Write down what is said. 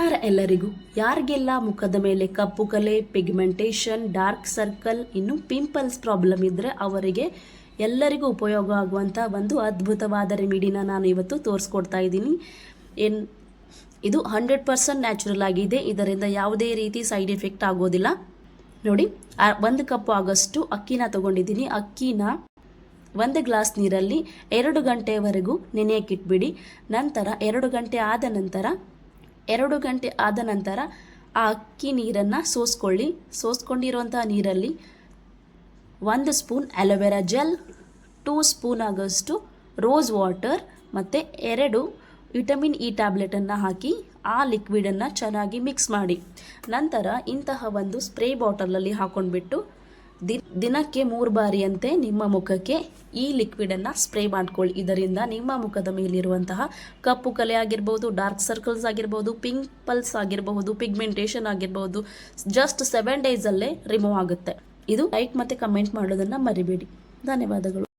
ನಮಸ್ಕಾರ ಎಲ್ಲರಿಗೂ. ಯಾರಿಗೆಲ್ಲ ಮುಖದ ಮೇಲೆ ಕಪ್ಪು ಕಲೆ, ಪಿಗ್ಮೆಂಟೇಷನ್, ಡಾರ್ಕ್ ಸರ್ಕಲ್, ಇನ್ನು ಪಿಂಪಲ್ಸ್ ಪ್ರಾಬ್ಲಮ್ ಇದ್ದರೆ ಅವರಿಗೆ ಎಲ್ಲರಿಗೂ ಉಪಯೋಗ ಆಗುವಂಥ ಒಂದು ಅದ್ಭುತವಾದ ರೆಮಿಡಿನ ನಾನು ಇವತ್ತು ತೋರಿಸ್ಕೊಡ್ತಾ ಇದ್ದೀನಿ. ಇದು 100% ನ್ಯಾಚುರಲ್ ಆಗಿದೆ. ಇದರಿಂದ ಯಾವುದೇ ರೀತಿ ಸೈಡ್ ಎಫೆಕ್ಟ್ ಆಗೋದಿಲ್ಲ. ನೋಡಿ, 1 ಕಪ್ ಆಗೋಷ್ಟು ಅಕ್ಕಿನ ತಗೊಂಡಿದ್ದೀನಿ. ಅಕ್ಕಿನ 1 ಗ್ಲಾಸ್ ನೀರಲ್ಲಿ 2 ಗಂಟೆವರೆಗೂ ನೆನೆಯಕ್ಕಿಟ್ಬಿಡಿ. ನಂತರ 2 ಗಂಟೆ ಆದ ನಂತರ ಆ ಅಕ್ಕಿ ನೀರನ್ನು ಸೋಸ್ಕೊಂಡಿರುವಂಥ ನೀರಲ್ಲಿ 1 ಸ್ಪೂನ್ ಅಲೋವೆರಾ ಜೆಲ್, 2 ಸ್ಪೂನ್ ಆಗೋಷ್ಟು ರೋಸ್ ವಾಟರ್ ಮತ್ತು 2 ವಿಟಮಿನ್ ಇ ಟ್ಯಾಬ್ಲೆಟನ್ನು ಹಾಕಿ ಆ ಲಿಕ್ವಿಡನ್ನು ಚೆನ್ನಾಗಿ ಮಿಕ್ಸ್ ಮಾಡಿ. ನಂತರ ಇಂತಹ ಒಂದು ಸ್ಪ್ರೇ ಬಾಟಲಲ್ಲಿ ಹಾಕೊಂಡ್ಬಿಟ್ಟು ದಿನಕ್ಕೆ 3 ಬಾರಿಯಂತೆ ನಿಮ್ಮ ಮುಖಕ್ಕೆ ಈ ಲಿಕ್ವಿಡನ್ನು ಸ್ಪ್ರೇ ಮಾಡ್ಕೊಳ್ಳಿ. ಇದರಿಂದ ನಿಮ್ಮ ಮುಖದ ಮೇಲಿರುವಂತಹ ಕಪ್ಪು ಕಲೆ ಆಗಿರ್ಬೋದು, ಡಾರ್ಕ್ ಸರ್ಕಲ್ಸ್ ಆಗಿರ್ಬೋದು, ಪಿಂಪಲ್ಸ್ ಆಗಿರಬಹುದು, ಪಿಗ್ಮೆಂಟೇಷನ್ ಆಗಿರ್ಬೋದು, ಜಸ್ಟ್ 7 ಡೇಸಲ್ಲೇ ರಿಮೂವ್ ಆಗುತ್ತೆ. ಇದು ಲೈಕ್ ಮತ್ತು ಕಮೆಂಟ್ ಮಾಡೋದನ್ನು ಮರಿಬೇಡಿ. ಧನ್ಯವಾದಗಳು.